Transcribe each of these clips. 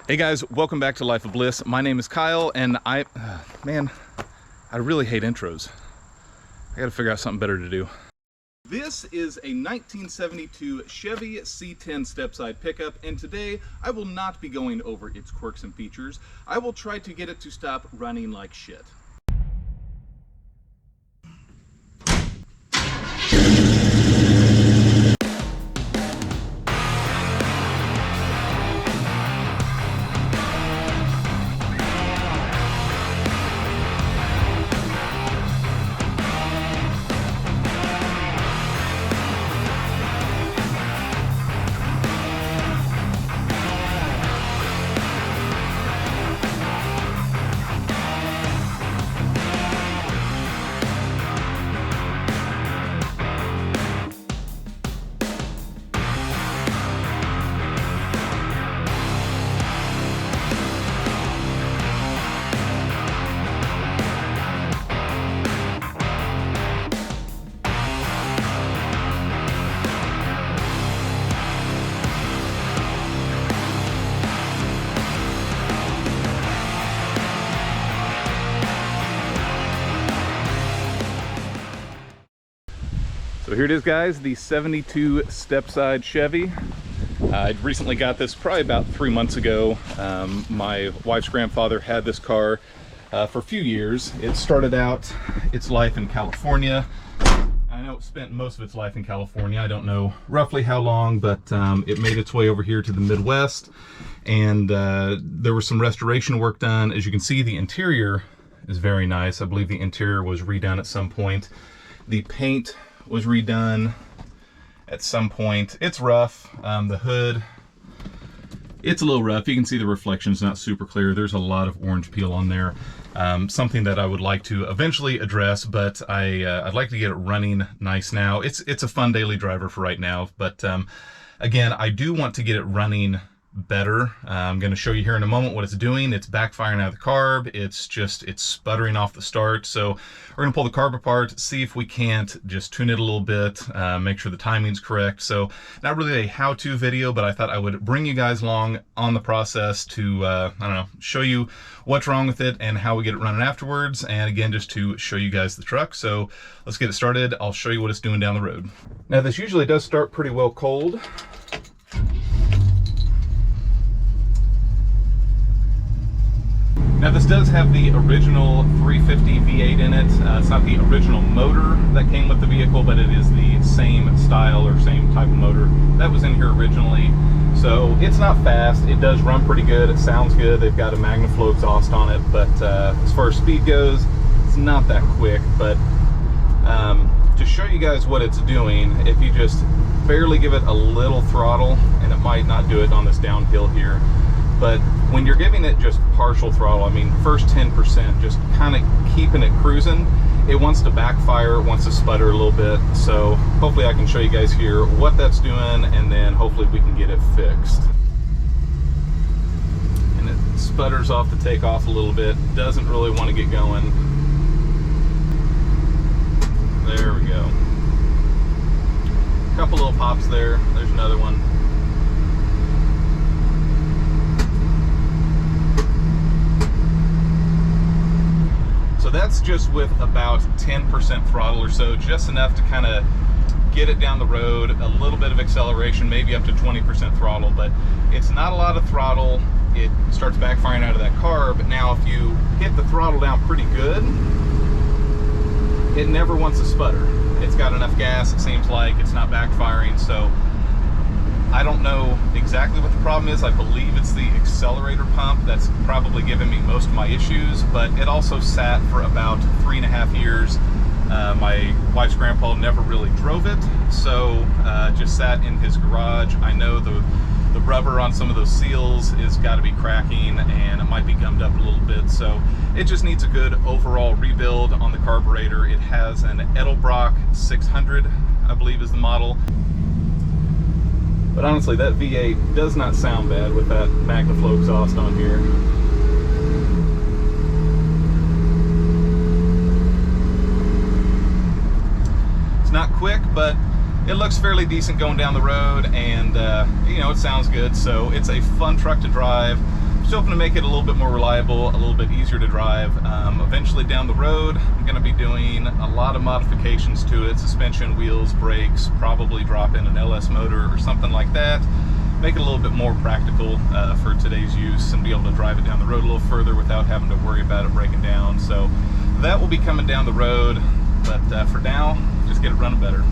Hey guys, welcome back to Life of Bliss. My name is Kyle, and man, I really hate intros. I gotta figure out something better to do. This is a 1972 Chevy C10 Stepside pickup, and today I will not be going over its quirks and features. I will try to get it to stop running like shit. So here it is, guys, the 72 Stepside Chevy. I recently got this probably about 3 months ago. My wife's grandfather had this car for a few years. It started out its life in California. I know it spent most of its life in California. I don't know roughly how long, but it made its way over here to the Midwest, and there was some restoration work done. As you can see, the interior is very nice. I believe the interior was redone at some point. The paint was redone at some point. It's rough. The hood, it's a little rough. You can see the reflection's not super clear. There's a lot of orange peel on there. Something that I would like to eventually address, but I'd like to get it running nice now. It's a fun daily driver for right now, but again, I do want to get it running better. I'm going to show you here in a moment what it's doing. It's backfiring out of the carb. It's sputtering off the start. So we're going to pull the carb apart, see if we can't just tune it a little bit, make sure the timing's correct. So not really a how-to video, but I thought I would bring you guys along on the process to, I don't know, show you what's wrong with it and how we get it running afterwards. And again, just to show you guys the truck. So let's get it started. I'll show you what it's doing down the road. Now, this usually does start pretty well cold. Now, this does have the original 350 V8 in it. It's not the original motor that came with the vehicle, but it is the same style or same type of motor that was in here originally. So it's not fast. It does run pretty good. It sounds good. They've got a MagnaFlow exhaust on it, but as far as speed goes, it's not that quick. But to show you guys what it's doing, if you just barely give it a little throttle, and it might not do it on this downhill here, but when you're giving it just partial throttle, I mean first 10%, just kind of keeping it cruising, it wants to backfire, it wants to sputter a little bit. So hopefully I can show you guys here what that's doing, and then hopefully we can get it fixed. And it sputters off the takeoff a little bit, doesn't really want to get going. There we go. A couple little pops there, there's another one. So that's just with about 10% throttle or so, just enough to kind of get it down the road, a little bit of acceleration, maybe up to 20% throttle, but it's not a lot of throttle. It starts backfiring out of that carb. Now, if you hit the throttle down pretty good, it never wants to sputter. It's got enough gas, it seems like. It's not backfiring, so I don't know exactly what the problem is. I believe it's the accelerator pump that's probably giving me most of my issues, but it also sat for about 3.5 years. My wife's grandpa never really drove it, so just sat in his garage. I know the rubber on some of those seals is got to be cracking, and it might be gummed up a little bit, so it just needs a good overall rebuild on the carburetor. It has an Edelbrock 600, I believe is the model. But honestly, that V8 does not sound bad with that MagnaFlow exhaust on here. It's not quick, but it looks fairly decent going down the road, and you know, it sounds good. So it's a fun truck to drive. Just hoping to make it a little bit more reliable, a little bit easier to drive. Eventually down the road, I'm going to be doing a lot of modifications to it: suspension, wheels, brakes, probably drop in an LS motor or something like that. Make it a little bit more practical for today's use and be able to drive it down the road a little further without having to worry about it breaking down. So that will be coming down the road, but for now, just get it running better.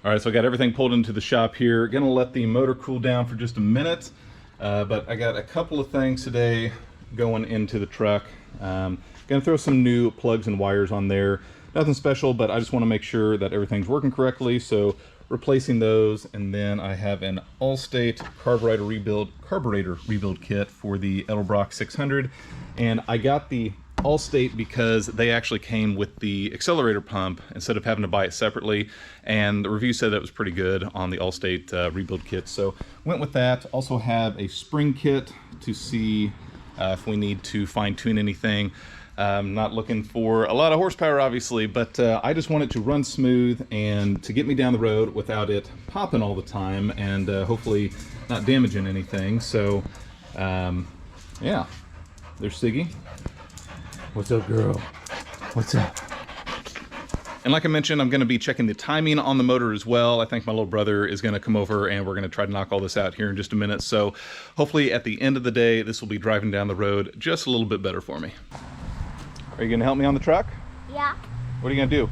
All right, so I got everything pulled into the shop here. Gonna let the motor cool down for just a minute. But I got a couple of things today going into the truck. Gonna throw some new plugs and wires on there. Nothing special, but I just want to make sure that everything's working correctly. So replacing those, and then I have an Allstate carburetor rebuild kit for the Edelbrock 600. And I got the Allstate because they actually came with the accelerator pump instead of having to buy it separately, and the review said that was pretty good on the Allstate rebuild kit, so went with that. Also have a spring kit to see if we need to fine-tune anything. Not looking for a lot of horsepower obviously, but I just want it to run smooth and to get me down the road without it popping all the time, and hopefully not damaging anything. So yeah, there's Siggy. What's up, girl? What's up? And like I mentioned, I'm going to be checking the timing on the motor as well. I think my little brother is going to come over and we're going to try to knock all this out here in just a minute. So hopefully at the end of the day, this will be driving down the road just a little bit better for me. Are you going to help me on the truck? Yeah. What are you going to do?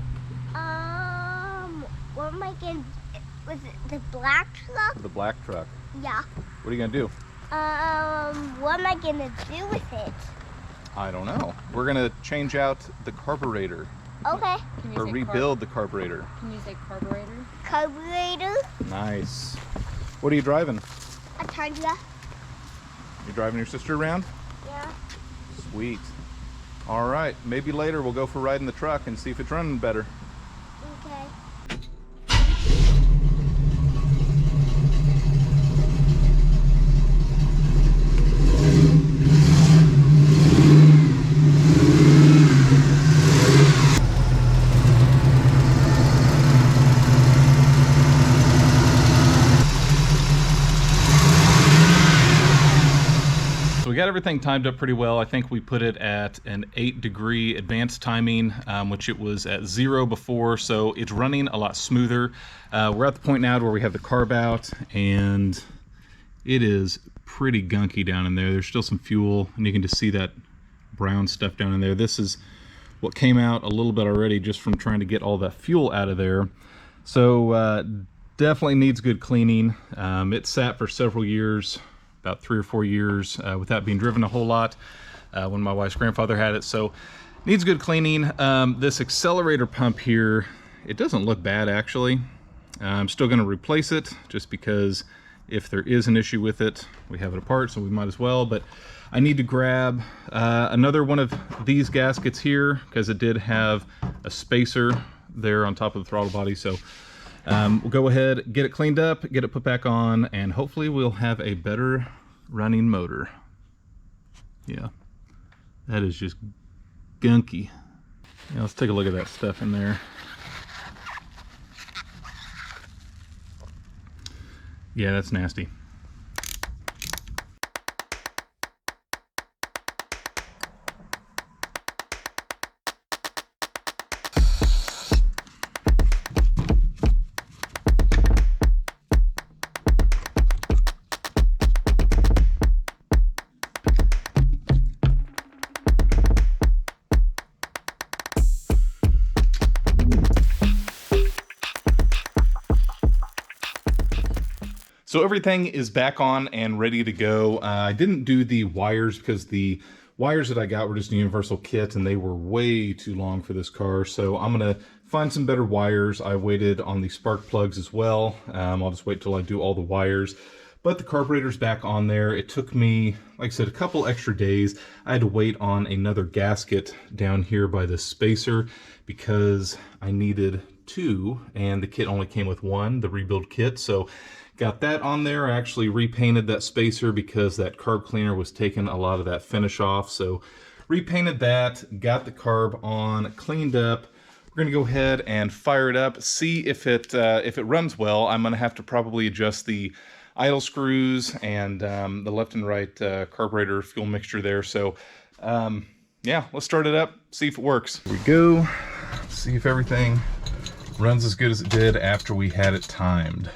What am I going to... Was it the black truck? The black truck. Yeah. What are you going to do? What am I going to do with it? I don't know. We're going to change out the carburetor. Okay. Or rebuild the carburetor. Can you say carburetor? Carburetor. Nice. What are you driving? A Tundra. You driving your sister around? Yeah. Sweet. All right. Maybe later we'll go for a ride in the truck and see if it's running better. Okay. We got everything timed up pretty well. I think we put it at an 8-degree advanced timing, which it was at 0 before, so it's running a lot smoother. We're at the point now where we have the carb out, and it is pretty gunky down in there. There's still some fuel, and you can just see that brown stuff down in there. This is what came out a little bit already just from trying to get all that fuel out of there. So definitely needs good cleaning. It sat for several years, about 3 or 4 years, without being driven a whole lot when my wife's grandfather had it. So needs good cleaning. This accelerator pump here, it doesn't look bad actually. I'm still going to replace it just because if there is an issue with it, we have it apart, so we might as well. But I need to grab another one of these gaskets here because it did have a spacer there on top of the throttle body. So we'll go ahead, get it cleaned up, get it put back on, and hopefully we'll have a better running motor. Yeah, that is just gunky. Yeah, let's take a look at that stuff in there. Yeah, that's nasty. So everything is back on and ready to go. I didn't do the wires because the wires that I got were just a universal kit and they were way too long for this car. So I'm gonna find some better wires. I waited on the spark plugs as well. I'll just wait till I do all the wires. But the carburetor's back on there. It took me, like I said, a couple extra days. I had to wait on another gasket down here by the spacer because I needed 2 and the kit only came with 1, the rebuild kit. So got that on there. I actually repainted that spacer because that carb cleaner was taking a lot of that finish off. So repainted that, got the carb on, cleaned up. We're gonna go ahead and fire it up, see if it runs well. I'm gonna have to probably adjust the idle screws and the left and right carburetor fuel mixture there. So yeah, let's start it up, see if it works. Here we go. See if everything runs as good as it did after we had it timed.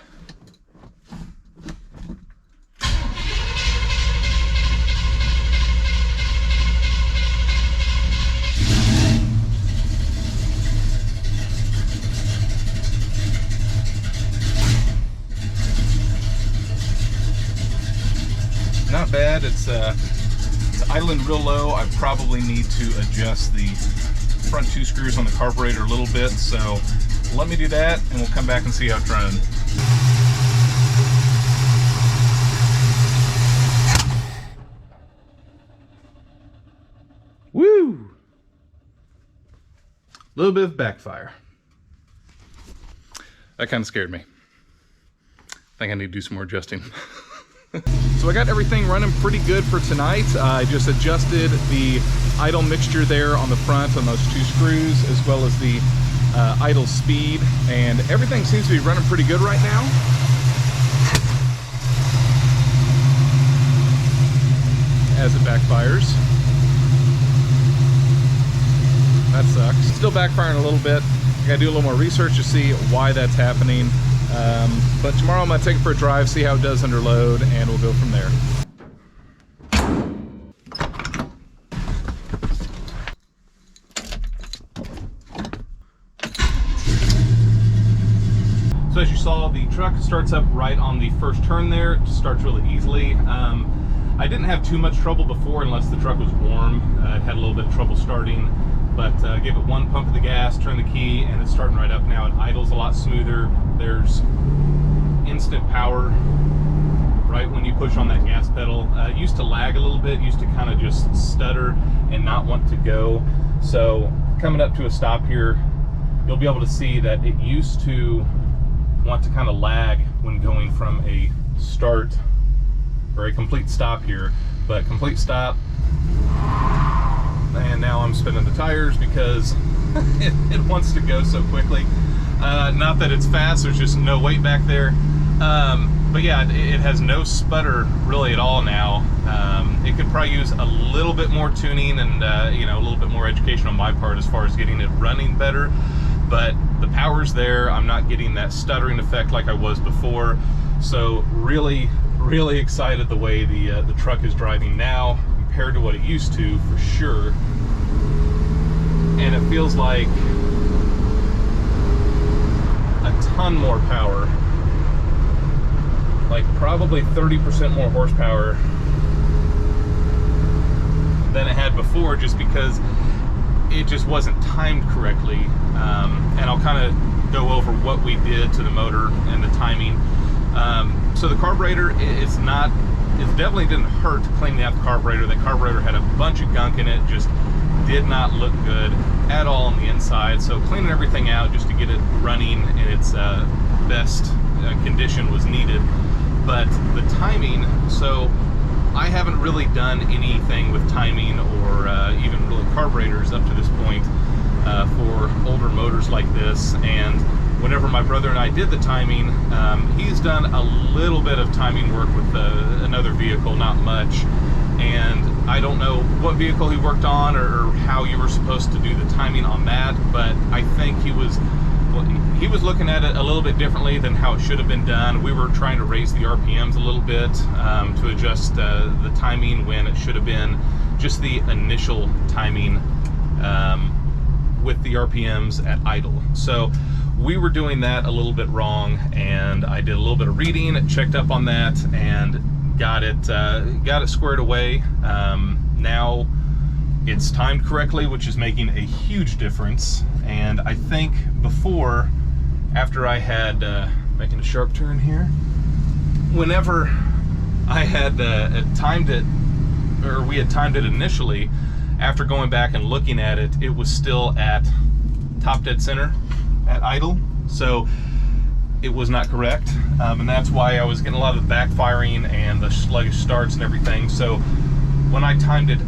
Not bad. It's idling real low. I probably need to adjust the front 2 screws on the carburetor a little bit, so let me do that and we'll come back and see how it's running. Woo! A little bit of backfire. That kind of scared me. I think I need to do some more adjusting. So I got everything running pretty good for tonight. I just adjusted the idle mixture there on the front on those 2 screws, as well as the idle speed, and everything seems to be running pretty good right now. As it backfires. That sucks. Still backfiring a little bit. I gotta do a little more research to see why that's happening. But tomorrow I'm going to take it for a drive, see how it does under load, and we'll go from there. So as you saw, the truck starts up right on the first turn there. It starts really easily. I didn't have too much trouble before unless the truck was warm. I had a little bit of trouble starting, but gave it 1 pump of the gas, turn the key, and it's starting right up now. It idles a lot smoother. There's instant power right when you push on that gas pedal. It used to lag a little bit, used to kind of just stutter and not want to go. So coming up to a stop here, you'll be able to see that it used to want to kind of lag when going from a start or a complete stop here, but complete stop, and now I'm spinning the tires because it wants to go so quickly. Not that it's fast, there's just no weight back there. But yeah, it has no sputter really at all now. It could probably use a little bit more tuning and you know, a little bit more education on my part as far as getting it running better. But the power's there. I'm not getting that stuttering effect like I was before. So really excited the way the truck is driving now compared to what it used to, for sure. And it feels like a ton more power, like probably 30% more horsepower than it had before, just because it just wasn't timed correctly. And I'll kind of go over what we did to the motor and the timing. So the carburetor, it definitely didn't hurt cleaning out the carburetor. The carburetor had a bunch of gunk in it, just did not look good at all on the inside. So cleaning everything out just to get it running in its best condition was needed. But the timing, so I haven't really done anything with timing or even really carburetors up to this point for older motors like this. And whenever my brother and I did the timing, he's done a little bit of timing work with another vehicle, not much. And I don't know what vehicle he worked on or how you were supposed to do the timing on that, but I think he was looking at it a little bit differently than how it should have been done. We were trying to raise the RPMs a little bit to adjust the timing when it should have been just the initial timing with the RPMs at idle. So we were doing that a little bit wrong, and I did a little bit of reading, checked up on that, and got it squared away. Now it's timed correctly, which is making a huge difference. And I think before, after I had making a sharp turn here, whenever I had timed it, or we had timed it initially, after going back and looking at it, it was still at top dead center at idle, so it was not correct, and that's why I was getting a lot of the backfiring and the sluggish starts and everything. So when I timed it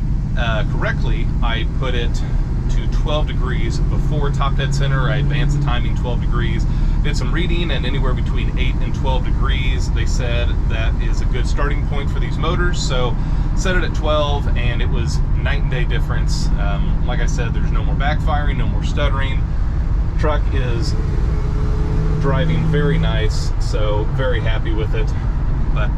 correctly, I put it to 12 degrees before top dead center. I advanced the timing 12 degrees. did some reading, and anywhere between 8 and 12 degrees, they said that is a good starting point for these motors. So set it at 12, and it was night and day difference. Like I said, there's no more backfiring, no more stuttering. Truck is driving very nice, so very happy with it. But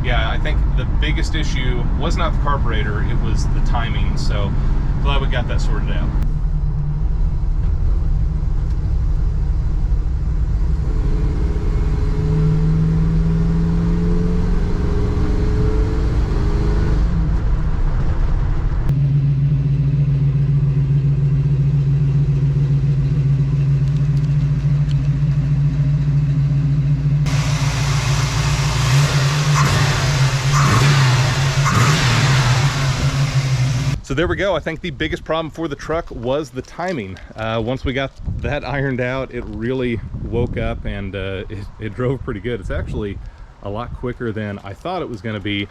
yeah, I think the biggest issue was not the carburetor, it was the timing. So glad we got that sorted out. So there we go. I think the biggest problem for the truck was the timing. Once we got that ironed out, it really woke up, and it drove pretty good. It's actually a lot quicker than I thought it was going to be.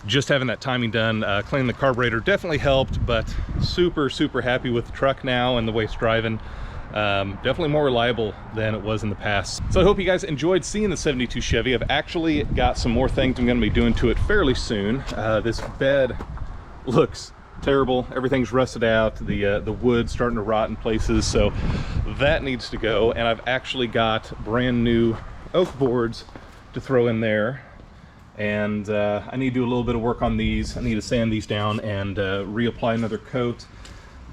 Just having that timing done, cleaning the carburetor definitely helped, but super happy with the truck now and the way it's driving. Definitely more reliable than it was in the past. So I hope you guys enjoyed seeing the 72 Chevy. I've actually got some more things I'm going to be doing to it fairly soon. This bed looks terrible. Everything's rusted out. The wood's starting to rot in places, so that needs to go. And I've actually got brand new oak boards to throw in there, and I need to do a little bit of work on these. I need to sand these down and reapply another coat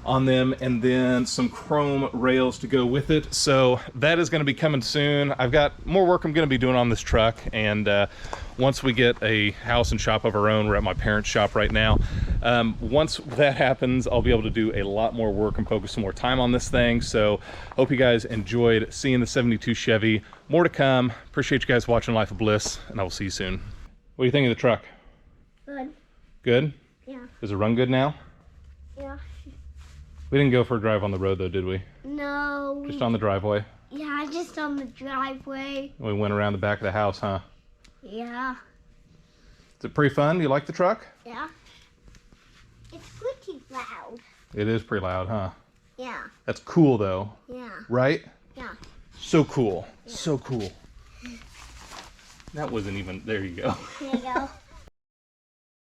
on them, and then some chrome rails to go with it. So that is going to be coming soon. I've got more work I'm going to be doing on this truck, and once we get a house and shop of our own, we're at my parents' shop right now. Once that happens, I'll be able to do a lot more work and focus some more time on this thing. So hope you guys enjoyed seeing the 72 Chevy. More to come. Appreciate you guys watching Life of Bliss, and I will see you soon. What do you think of the truck? Good. Good? Yeah. Does it run good now? Yeah. We didn't go for a drive on the road though, did we? No. Just on the driveway? Yeah, just on the driveway. We went around the back of the house, huh? Yeah. Is it pretty fun? Do you like the truck? Yeah. It's pretty loud. It is pretty loud, huh? Yeah. That's cool though. Yeah. Right? Yeah. So cool. Yeah. So cool. That wasn't even, there you go. There you go.